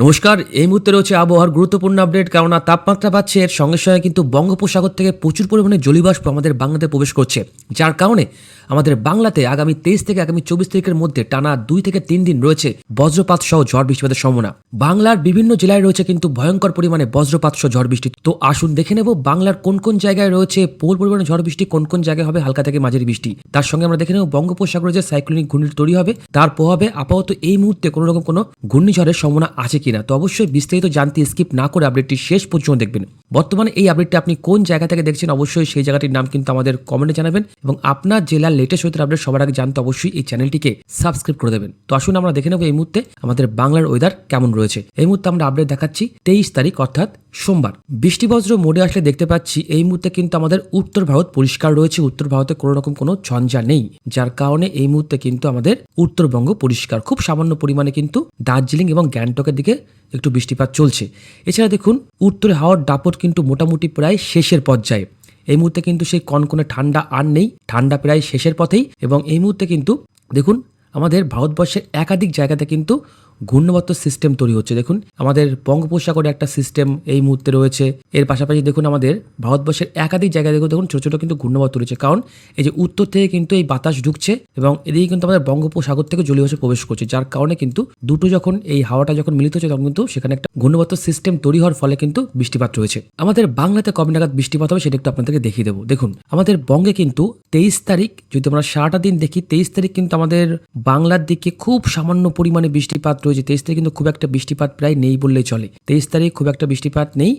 নমস্কার। এই মুহূর্তে রয়েছে আবহাওয়ার গুরুত্বপূর্ণ আপডেট। কেননা তাপমাত্রা বাড়ছে, এর সঙ্গে সঙ্গে কিন্তু বঙ্গোপসাগর থেকে প্রচুর পরিমাণে জলীয়বাষ্প আমাদের বাংলাতে প্রবেশ করছে, যার কারণে আমাদের বাংলাতে আগামী 23 থেকে আগামী 24 তারিখের মধ্যে টানা 2 থেকে 3 দিন রয়েছে বজ্রপাত সহ ঝড় বৃষ্টিপাতের সম্ভাবনা। বাংলার বিভিন্ন জেলায় রয়েছে কিন্তু ভয়ঙ্কর পরিমাণে বজ্রপাত সহ ঝড় বৃষ্টি। তো আসুন দেখে নেব বাংলার কোন কোন জায়গায় রয়েছে প্রবল পরিমাণে ঝড় বৃষ্টি, কোন কোন জায়গায় হবে হালকা থেকে মাঝারি বৃষ্টি। তার সঙ্গে আমরা দেখে নেব বঙ্গোপসাগরে যে সাইক্লোনিক ঘূর্ণিঝড় তৈরি হবে তার প্রভাবে আপাতত এই মুহূর্তে কোনো রকম কোনো ঘূর্ণিঝড়ের সম্ভাবনা আছে কিনা। তো অবশ্যই বিস্তারিত জানতে স্কিপ না করে আপডেটটি শেষ পর্যন্ত দেখবেন। বর্তমানে এই আপডেটটি আপনি কোন জায়গা থেকে দেখছেন অবশ্যই সেই জায়গাটির নাম কিন্তু আমাদের কমেন্টে জানাবেন, এবং আপনার জেলার লেটেস্ট ওয়েদার আপডেট সবার আগে জানতে অবশ্যই এই চ্যানেলটিকে সাবস্ক্রাইব করে দেবেন। তো আসুন আমরা দেখে নেব এই মুহূর্তে আমাদের বাংলার ওয়েদার কেমন রয়েছে। এই মুহূর্তে আমরা আপডেট দেখাচ্ছি 23 তারিখ অর্থাৎ সোমবার। বৃষ্টিবজ্র মোডে আসলে দেখতে পাচ্ছি এই মুহূর্তে কিন্তু আমাদের উত্তর ভারত পরিষ্কার রয়েছে, উত্তর ভারতে কোনো রকম কোনো ঝঞ্ঝা নেই, যার কারণে এই মুহূর্তে কিন্তু আমাদের উত্তরবঙ্গ পরিষ্কার। খুব সামান্য পরিমাণে কিন্তু দার্জিলিং এবং গ্যাংটকের দিকে একটু বৃষ্টিপাত চলছে। এছাড়া দেখুন উত্তরে হাওয়ার দাপট কিন্তু মোটামুটি প্রায় শেষের পর্যায়ে। এই মুহূর্তে কিন্তু সেই কনকনে ঠান্ডা আর নেই, ঠান্ডা প্রায় শেষের পথেই। এবং এই মুহূর্তে কিন্তু দেখুন আমাদের ভারতবর্ষের একাধিক জায়গাতে কিন্তু ঘূর্ণাবর্ত সিস্টেম তৈরি হচ্ছে। দেখুন আমাদের বঙ্গোপসাগরে একটা সিস্টেম এই মুহূর্তে রয়েছে, এর পাশাপাশি দেখুন আমাদের ভারতবর্ষের একাধিক জায়গায় দেখুন ছোটো ছোটো কিন্তু ঘূর্ণাবর্ত রয়েছে। কারণ এই যে উত্তর থেকে কিন্তু এই বাতাস ঢুকছে এবং এদিকে কিন্তু আমাদের বঙ্গোপসাগর থেকে জলীয়বাষ্প প্রবেশ করছে, যার কারণে কিন্তু দুটো যখন এই হাওয়াটা যখন মিলিত হচ্ছে তখন কিন্তু সেখানে একটা ঘূর্ণাবর্ত সিস্টেম তৈরি হওয়ার ফলে কিন্তু বৃষ্টিপাত রয়েছে। আমাদের বাংলাতে কবে নাগাদ বৃষ্টিপাত হবে সেটা একটু আপনাদেরকে দেখিয়ে দেবো। দেখুন আমাদের বঙ্গে কিন্তু 23 তারিখ যদি আমরা সারাটা দিন দেখি, 23 তারিখ কিন্তু আমাদের বাংলার দিকে খুব সামান্য পরিমাণে বৃষ্টিপাত রয়েছে। 23 তারিখ কিন্তু খুব একটা বৃষ্টিপাত প্রায় নেই বললেই চলে। 23 তারিখ খুব একটা বৃষ্টিপাত নেই।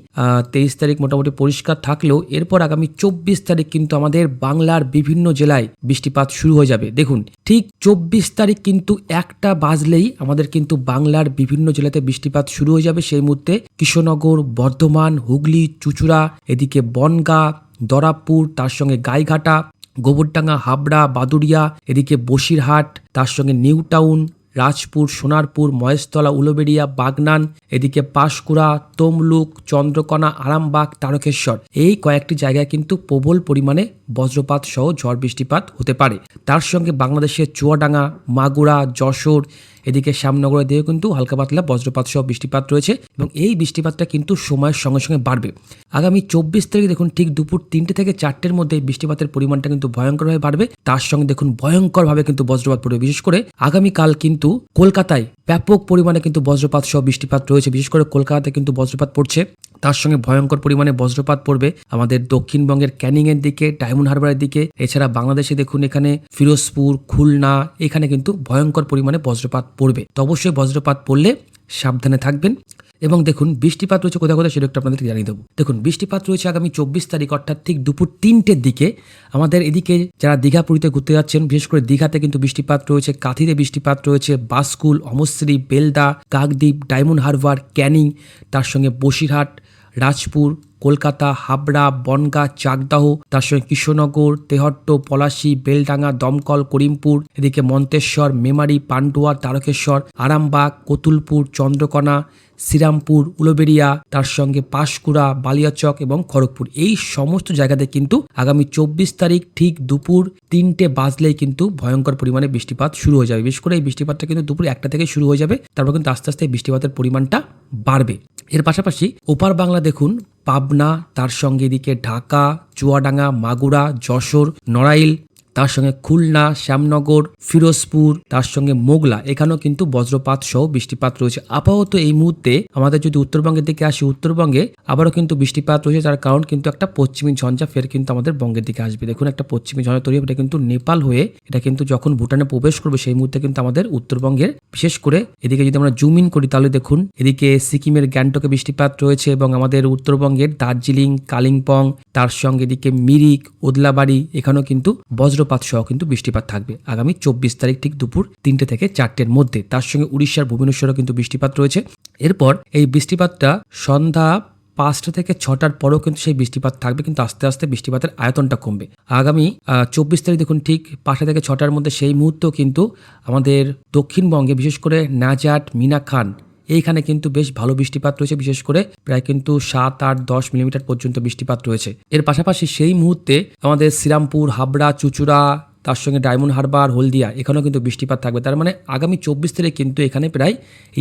23 তারিখ মোটামুটি পরিষ্কার থাকলেও এরপর আগামী 24 তারিখ কিন্তু আমাদের বাংলার বিভিন্ন জেলায় বৃষ্টিপাত শুরু হয়ে যাবে। দেখুন ঠিক 24 তারিখ কিন্তু একটা বাজলেই আমাদের কিন্তু বাংলার বিভিন্ন জেলাতে বৃষ্টিপাত শুরু হয়ে যাবে। সেই মুহূর্তে কৃষ্ণনগর, বর্ধমান, হুগলি, চুঁচুড়া, এদিকে বনগাঁ, দরাবপুর, তার সঙ্গে গাইঘাটা, গোবরডাঙ্গা, হাবড়া, বাদুড়িয়া, এদিকে বসিরহাট, তার সঙ্গে নিউ টাউন, রাজপুর, সোনারপুর, মহেশতলা, উলুবেড়িয়া, বাগনান, এদিকে পাঁশকুড়া, তমলুক, চন্দ্রকোনা, আরামবাগ, তারকেশ্বর, এই কয়েকটি জায়গায় কিন্তু প্রবল পরিমাণে বজ্রপাত সহ ঝড় বৃষ্টিপাত হতে পারে। তার সঙ্গে বাংলাদেশের চুয়াডাঙ্গা, মাগুরা, যশোর, এদিকে শ্যামনগরের দিকেও কিন্তু হালকা পাতলা বজ্রপাত সহ বৃষ্টিপাত রয়েছে, এবং এই বৃষ্টিপাতটা কিন্তু সময়ের সঙ্গে সঙ্গে বাড়বে। আগামী 24 তারিখ দেখুন ঠিক দুপুর 3টে থেকে 4টের মধ্যে বৃষ্টিপাতের পরিমাণটা কিন্তু ভয়ঙ্করভাবে বাড়বে। তার সঙ্গে দেখুন ভয়ঙ্করভাবে কিন্তু বজ্রপাত পড়বে। বিশেষ করে আগামীকাল কিন্তু কলকাতায় ব্যাপক পরিমাণে কিন্তু বজ্রপাত সহ বৃষ্টিপাত রয়েছে। বিশেষ করে কলকাতাতে কিন্তু বজ্রপাত পড়ছে, তার সঙ্গে ভয়ঙ্কর পরিমাণে বজ্রপাত পড়বে আমাদের দক্ষিণবঙ্গের ক্যানিং এর দিকে, ডায়মন্ড হারবারের দিকে। এছাড়া বাংলাদেশে দেখুন এখানে ফিরোজপুর, খুলনা, এখানে কিন্তু ভয়ঙ্কর পরিমাণে বজ্রপাত পড়বে। তো অবশ্যই বজ্রপাত পড়লে সাবধানে থাকবেন। এবং দেখুন বৃষ্টিপাত রয়েছে কোথায় কোথায় সেটা একটু আপনাদেরকে জানিয়ে দেবো। দেখুন বৃষ্টিপাত রয়েছে আগামী 24 তারিখ অর্থাৎ ঠিক দুপুর 3টের দিকে আমাদের এদিকে যারা দীঘা পুরীতে ঘুরতে যাচ্ছেন, বিশেষ করে দীঘাতে কিন্তু বৃষ্টিপাত রয়েছে, কাঁথিতে বৃষ্টিপাত রয়েছে, বাসকুল, অমশ্রী, বেলদা, কাকদ্বীপ, ডায়মন্ড হারবার, ক্যানিং, তার সঙ্গে বসিরহাট, রাজপুর, কলকাতা, হাবড়া, বনগাঁ, চাকদাহ, তার সঙ্গে কৃষ্ণনগর, তেহট্ট, পলাশী, বেলডাঙ্গা, দমকল, করিমপুর, এদিকে মন্তেশ্বর, মেমারি, পান্ডুয়া, তারকেশ্বর, আরামবাগ, কতুলপুর, চন্দ্রকোনা, শ্রীরামপুর, উলুবেড়িয়া, তার সঙ্গে পাঁশকুড়া, বালিয়াচক এবং খড়গপুর, এই সমস্ত জায়গাতে কিন্তু আগামী 24 তারিখ ঠিক দুপুর 3টে বাজলেই কিন্তু ভয়ঙ্কর পরিমাণে বৃষ্টিপাত শুরু হয়ে যাবে। বিশেষ করে এই বৃষ্টিপাতটা কিন্তু দুপুর 1টা থেকে শুরু হয়ে যাবে, তারপর কিন্তু আস্তে আস্তে বৃষ্টিপাতের পরিমাণটা বাড়বে। এর পাশাপাশি ওপার বাংলা দেখুন পাবনা, তার সঙ্গে এদিকে ঢাকা, চুয়াডাঙ্গা, মাগুরা, যশোর, নড়াইল, তার সঙ্গে খুলনা, শ্যামনগর, ফিরোজপুর, তার সঙ্গে মোগলা, এখানেও কিন্তু বজ্রপাত সহ বৃষ্টিপাত রয়েছে। আপাতত এই মুহূর্তে আমাদের যদি উত্তরবঙ্গের দিকে আসি, উত্তরবঙ্গে আবারও কিন্তু বৃষ্টিপাত রয়েছে, যার কারণ কিন্তু একটা পশ্চিমী ঝঞ্ঝা ফের কিন্তু আমাদের বঙ্গের দিকে আসবে। দেখুন একটা পশ্চিমী ঝঞ্ঝা তৈরি হবে, এটা কিন্তু নেপাল হয়ে এটা কিন্তু যখন ভুটানে প্রবেশ করবে সেই মুহূর্তে কিন্তু আমাদের উত্তরবঙ্গের, বিশেষ করে এদিকে যদি আমরা জুম ইন করি তাহলে দেখুন এদিকে সিকিমের গ্যাংটকে বৃষ্টিপাত রয়েছে, এবং আমাদের উত্তরবঙ্গের দার্জিলিং, কালিম্পং, তার সঙ্গে এদিকে মিরিক, ওদলাবাড়ি, এখানেও কিন্তু বজ্রপাত সহ কিন্তু বৃষ্টিপাত থাকবে আগামী 24 তারিখ ঠিক দুপুর 3টে থেকে 4টের মধ্যে। তার সঙ্গে উড়িষ্যার ভুবনেশ্বরেও কিন্তু বৃষ্টিপাত রয়েছে। এরপর এই বৃষ্টিপাতটা সন্ধ্যা 5টা থেকে 6টার পরেও কিন্তু সেই বৃষ্টিপাত থাকবে, কিন্তু আস্তে আস্তে বৃষ্টিপাতের আয়তনটা কমবে। আগামী 24 তারিখ দেখুন ঠিক 5টা থেকে 6টার মধ্যে সেই মুহূর্তেও কিন্তু আমাদের দক্ষিণবঙ্গে বিশেষ করে নাজাট, মিনাখান, এইখানে কিন্তু বেশ ভালো বৃষ্টিপাত রয়েছে, বিশেষ করে প্রায় কিন্তু 7, 8, 10 মিলিমিটার পর্যন্ত বৃষ্টিপাত রয়েছে। এর পাশাপাশি সেই মুহূর্তে আমাদের শ্রীরামপুর, হাবড়া, চুঁচুড়া, তার সঙ্গে ডায়মন্ড হারবার, হলদিয়া এখানেও কিন্তু বৃষ্টিপাত থাকবে। তার মানে আগামী 24 তারিখ কিন্তু এখানে প্রায়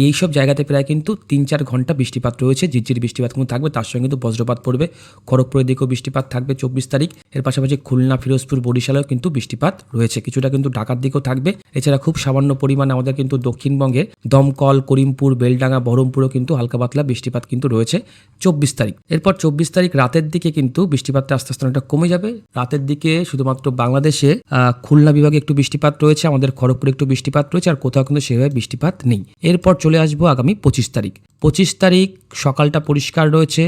এইসব জায়গাতে প্রায় কিন্তু 3-4 ঘন্টা বৃষ্টিপাত রয়েছে, ঝিরঝির বৃষ্টিপাত কিন্তু থাকবে। তার সঙ্গে কিন্তু বজ্রপাত পড়বে, খড়গপুরের দিকেও বৃষ্টিপাত থাকবে 24 তারিখ। এর পাশাপাশি খুলনা, ফিরোজপুর, বরিশালেও কিন্তু বৃষ্টিপাত রয়েছে, কিছুটা কিন্তু ঢাকার দিকেও থাকবে। এছাড়া খুব সামান্য পরিমাণে আমাদের কিন্তু দক্ষিণবঙ্গে দমকল, করিমপুর, বেলডাঙ্গা, বহরমপুরেও কিন্তু হালকা পাতলা বৃষ্টিপাত কিন্তু রয়েছে 24 তারিখ। এরপর 24 তারিখ রাতের দিকে কিন্তু বৃষ্টিপাতটা আস্তে আস্তে অনেকটা কমে যাবে। রাতের দিকে শুধুমাত্র বাংলাদেশে খুলনা বিভাগে একটু বৃষ্টিপাত রয়েছে, আমাদের খড়গপুরে একটু বৃষ্টিপাত রয়েছে, আর কোথাও কিন্তু সেভাবে বৃষ্টিপাত নেই। এরপর চলে আসবো আগামী 25 তারিখ। 25 তারিখ সকালটা পরিষ্কার রয়েছে,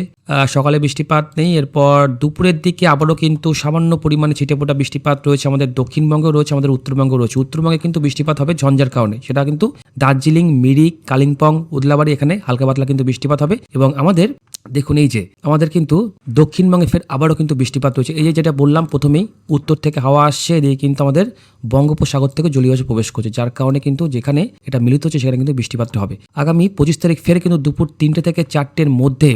সকালে বৃষ্টিপাত নেই। এরপর দুপুরের দিকে আবারও কিন্তু সামান্য পরিমাণে ছিটেফোঁটা বৃষ্টিপাত রয়েছে, আমাদের দক্ষিণবঙ্গেও রয়েছে, আমাদের উত্তরবঙ্গেও রয়েছে। উত্তরবঙ্গে কিন্তু বৃষ্টিপাত হবে ঝঞ্ঝার কারণে, সেটা কিন্তু দার্জিলিং, মিরিক, কালিম্পং, উদলাবাড়ি এখানে হালকা পাতলা কিন্তু বৃষ্টিপাত হবে। এবং আমাদের দেখুন এই যে আমাদের কিন্তু দক্ষিণবঙ্গে ফের আবারও কিন্তু বৃষ্টিপাত রয়েছে। এই যে যেটা বললাম প্রথমেই, উত্তর থেকে হাওয়া আসছে, এদিকে কিন্তু আমাদের বঙ্গোপসাগর থেকে জলীয় বাষ্প প্রবেশ করছে, যার কারণে কিন্তু যেখানে এটা মিলিত হচ্ছে সেখানে কিন্তু বৃষ্টিপাতটা হবে। আগামী 25 তারিখ ফের কিন্তু দুপুর 3টে থেকে 4টের মধ্যে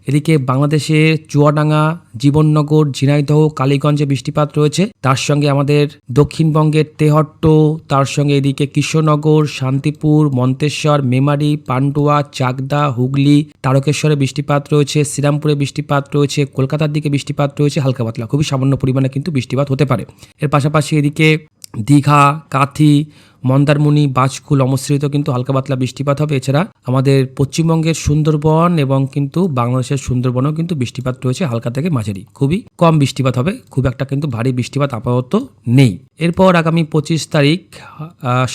এদিকে বাংলাদেশে চুয়াডাঙ্গা, জীবননগর, ঝিনাইদহ, কালীগঞ্জে বৃষ্টিপাত রয়েছে। তার সঙ্গে আমাদের দক্ষিণবঙ্গের তেহট্ট, তার সঙ্গে এদিকে কৃষ্ণনগর, শান্তিপুর, মন্তেশ্বর, মেমারি, পান্ডুয়া, চাকদা, হুগলি, তারকেশ্বরে বৃষ্টিপাত রয়েছে, শ্রীরামপুরে বৃষ্টিপাত রয়েছে, কলকাতার দিকে বৃষ্টিপাত রয়েছে হালকা পাতলা, খুবই সামান্য পরিমাণে কিন্তু বৃষ্টিপাত হতে পারে। এর পাশাপাশি এদিকে দীঘা, কাথি, মন্দারমণি, বাজকুল, অমৃত কিন্তু হালকা পাতলা বৃষ্টিপাত হবে। এছাড়া আমাদের পশ্চিমবঙ্গের সুন্দরবন এবং কিন্তু বাংলাদেশের সুন্দরবনেও কিন্তু বৃষ্টিপাত রয়েছে, হালকা থেকে মাঝারি, খুবই কম বৃষ্টিপাত হবে, খুব একটা কিন্তু ভারী বৃষ্টিপাত আপাতত নেই। এরপর আগামী 25 তারিখ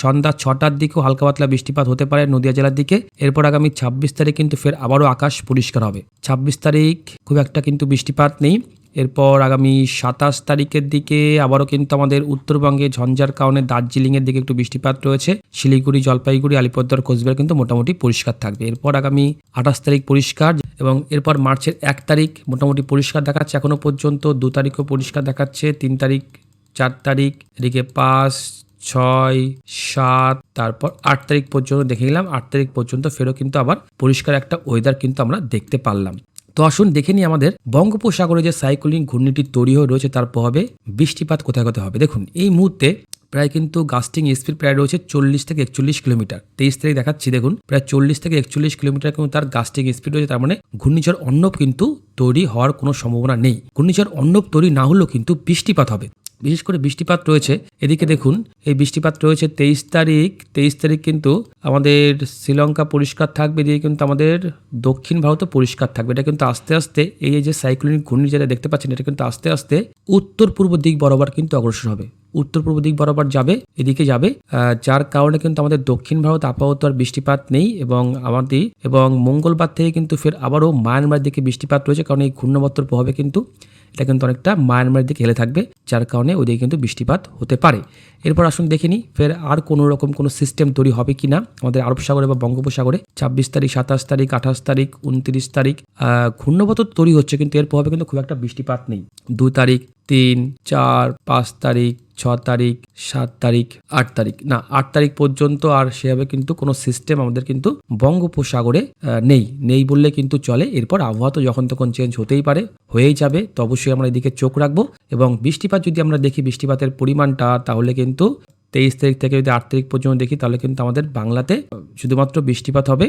সন্ধ্যা 6টার দিকেও হালকা পাতলা বৃষ্টিপাত হতে পারে নদিয়া জেলার দিকে। এরপর আগামী 26 তারিখ কিন্তু ফের আবারও আকাশ পরিষ্কার হবে। 26 তারিখ খুব একটা কিন্তু বৃষ্টিপাত নেই। এরপর আগামী 27 তারিখের দিকে আবারও কিন্তু আমাদের উত্তরবঙ্গে ঝঞ্ঝার কারণে দার্জিলিংয়ের দিকে একটু বৃষ্টিপাত রয়েছে, শিলিগুড়ি, জলপাইগুড়ি, আলিপুরদুয়ার, কোচবিহার কিন্তু মোটামুটি পরিষ্কার থাকবে। এরপর আগামী 28 তারিখ পরিষ্কার, এবং এরপর মার্চের 1 তারিখ মোটামুটি পরিষ্কার দেখাচ্ছে এখনো পর্যন্ত, 2 তারিখও পরিষ্কার দেখাচ্ছে, 3 তারিখ, 4 তারিখ, এদিকে 5, 6, 7, তারপর 8 তারিখ পর্যন্ত দেখে গেলাম। 8 তারিখ পর্যন্ত ফেরও কিন্তু আবার পরিষ্কার একটা ওয়েদার কিন্তু আমরা দেখতে পারলাম। তো আসুন দেখে নিই আমাদের বঙ্গোপসাগরে যে সাইক্লোনিক ঘূর্ণিটি তৈরি হয়ে রয়েছে তার প্রভাবে বৃষ্টিপাত কোথায় কোথায় হবে। দেখুন এই মুহূর্তে প্রায় কিন্তু গাস্টিং স্পিড প্রায় রয়েছে 40 থেকে 41 কিলোমিটার। 23 তারিখ দেখাচ্ছি, দেখুন প্রায় 40 থেকে 41 কিলোমিটার কিন্তু তার গাস্টিং স্পিড রয়েছে। তার মানে ঘূর্ণিঝড় অর্ণব কিন্তু তৈরি হওয়ার কোনো সম্ভাবনা নেই। ঘূর্ণিঝড় অর্ণব তৈরি না হলেও কিন্তু বৃষ্টিপাত হবে, বিশেষ করে বৃষ্টিপাত রয়েছে এদিকে। দেখুন এই বৃষ্টিপাত রয়েছে 23 তারিখ। 23 তারিখ কিন্তু আমাদের শ্রীলঙ্কা পরিষ্কার থাকবে, এদিকে কিন্তু আমাদের দক্ষিণ ভারতও পরিষ্কার থাকবে। এটা কিন্তু আস্তে আস্তে এই যে সাইক্লোনিক ঘূর্ণিঝড় দেখতে পাচ্ছেন, এটা কিন্তু আস্তে আস্তে উত্তর পূর্ব দিক বরাবর কিন্তু অগ্রসর হবে, উত্তর পূর্ব দিক বরাবর যাবে, এদিকে যাবে, যার কারণে কিন্তু আমাদের দক্ষিণ ভারত আপাতত আর বৃষ্টিপাত নেই। এবং মঙ্গলবার থেকে কিন্তু ফের আবারও মায়ানমার দিকে বৃষ্টিপাত রয়েছে, কারণ এই ঘূর্ণাবর্তের প্রভাবে কিন্তু এটা কিন্তু অনেকটা মায়ানমারের দিকে হেলে থাকবে, যার কারণে ওদিকে কিন্তু বৃষ্টিপাত হতে পারে। এরপর আসুন দেখে নিই ফের আর কোনো রকম কোনো সিস্টেম তৈরি হবে কি না আমাদের আরব সাগরে বা বঙ্গোপসাগরে। 26 তারিখ, 27 তারিখ, 28 তারিখ, 29 তারিখ ঘূর্ণাবর্ত তৈরি হচ্ছে, কিন্তু এর প্রভাবে কিন্তু খুব একটা বৃষ্টিপাত নেই। 2 তারিখ, 3, 4, 5 তারিখ, 6 তারিখ, 7 তারিখ, 8 তারিখ, না 8 তারিখ পর্যন্ত আর সেভাবে কিন্তু কোনো সিস্টেম আমাদের কিন্তু বঙ্গোপসাগরে নেই বললে কিন্তু চলে। এরপর আবহাওয়া তো যখন তখন চেঞ্জ হতেই পারে, হয়েই যাবে, তো অবশ্যই আমরা এদিকে চোখ রাখবো। এবং বৃষ্টিপাত যদি আমরা দেখি বৃষ্টিপাতের পরিমাণটা, তাহলে কিন্তু 23 তারিখ থেকে যদি 8 তারিখ পর্যন্ত দেখি, তাহলে কিন্তু আমাদের বাংলাতে শুধুমাত্র বৃষ্টিপাত হবে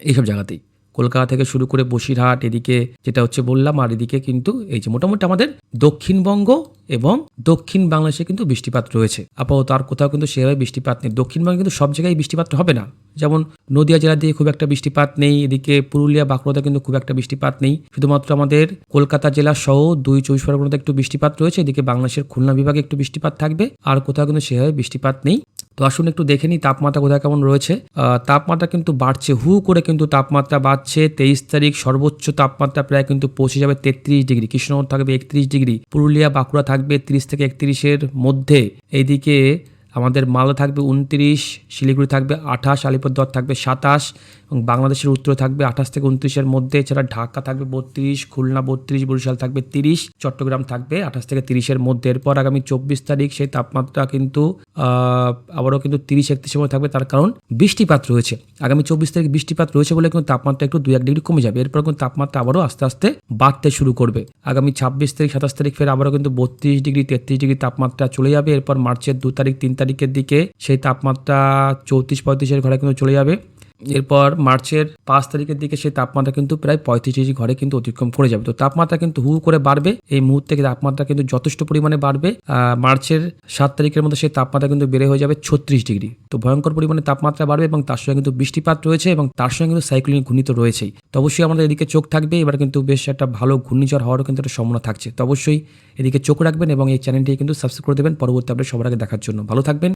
এইসব জায়গাতেই, কলকাতা থেকে শুরু করে বসিরহাট, এদিকে যেটা হচ্ছে বললাম, আর এদিকে কিন্তু এই যে মোটামুটি আমাদের দক্ষিণবঙ্গ এবং দক্ষিণ বাংলাদেশে কিন্তু বৃষ্টিপাত রয়েছে আপাতত। আর কোথাও কিন্তু সেভাবে বৃষ্টিপাত নেই। দক্ষিণবঙ্গে কিন্তু সব জায়গায় বৃষ্টিপাত হবে না, যেমন নদিয়া জেলার দিকে খুব একটা বৃষ্টিপাত নেই, এদিকে পুরুলিয়া, বাঁকুড়াতে কিন্তু খুব একটা বৃষ্টিপাত নেই, শুধুমাত্র আমাদের কলকাতা জেলা সহ 2 24 পরগনাতে একটু বৃষ্টিপাত রয়েছে, এদিকে বাংলাদেশের খুলনা বিভাগে একটু বৃষ্টিপাত থাকবে, আর কোথাও কিন্তু সেভাবে বৃষ্টিপাত নেই। তো আসুন একটু দেখে নিই তাপমাত্রা কোথায় কেমন রয়েছে। তাপমাত্রা কিন্তু বাড়ছে, হু করে কিন্তু তাপমাত্রা বাড়ছে। 23 তারিখ সর্বোচ্চ তাপমাত্রা প্রায় কিন্তু পৌঁছে যাবে 33 ডিগ্রি, কৃষ্ণনগর থাকবে 31 ডিগ্রি, পুরুলিয়া, বাঁকুড়া থাকবে 30 থেকে 31-এর মধ্যে, এইদিকে আমাদের মালদা থাকবে 29, শিলিগুড়ি থাকবে 28, আলিপুরদুয়ার থাকবে 27 এবং বাংলাদেশের উত্তরে থাকবে 28 থেকে 29-এর মধ্যে। এছাড়া ঢাকা থাকবে 32, খুলনা 32, বরিশাল থাকবে 30, চট্টগ্রাম থাকবে 28 থেকে 30-এর মধ্যে। এরপর আগামী 24 তারিখ সেই তাপমাত্রা কিন্তু আবারও কিন্তু 30-31-এর মধ্যে থাকবে, তার কারণ বৃষ্টিপাত রয়েছে। আগামী 24 তারিখ বৃষ্টিপাত রয়েছে বলে কিন্তু তাপমাত্রা একটু 2-1 ডিগ্রি কমে যাবে। এরপর কিন্তু তাপমাত্রা আবারও আস্তে আস্তে বাড়তে শুরু করবে। আগামী 26 তারিখ 27 তারিখ ফের আবারও কিন্তু 32 ডিগ্রি 33 ডিগ্রি তাপমাত্রা চলে যাবে। এরপর মার্চের 2 তারিখ 3 তারিখের দিকে সেই তাপমাত্রা 34-35-এর ঘরে কিন্তু চলে যাবে। এরপর মার্চের 5 তারিখের দিকে সেই তাপমাত্রা কিন্তু প্রায় 35 ডিগ্রি ঘরে কিন্তু অতিক্রম করে যাবে। তো তাপমাত্রা কিন্তু হু করে বাড়বে। এই মুহূর্তে তাপমাত্রা কিন্তু যথেষ্ট পরিমাণে বাড়বে। মার্চের 7 তারিখের মধ্যে সেই তাপমাত্রা কিন্তু বেড়ে হয়ে যাবে 36 ডিগ্রি। তো ভয়ঙ্কর পরিমাণে তাপমাত্রা বাড়বে এবং তার সঙ্গে কিন্তু বৃষ্টিপাত রয়েছে এবং তার সঙ্গে কিন্তু সাইক্লোনিক ঘূর্ণিঝড় তো রয়েছেই। তো অবশ্যই আমাদের এদিকে চোখ থাকবে। এবার কিন্তু বেশ একটা ভালো ঘূর্ণিঝড় হওয়ারও কিন্তু একটা সম্ভাবনা থাকছে। তো অবশ্যই এদিকে চোখ রাখবেন এবং এই চ্যানেলটি কিন্তু সাবস্ক্রাইব করে দেবেন পরবর্তী আপডেট সবার আগে দেখার জন্য। ভালো থাকবেন।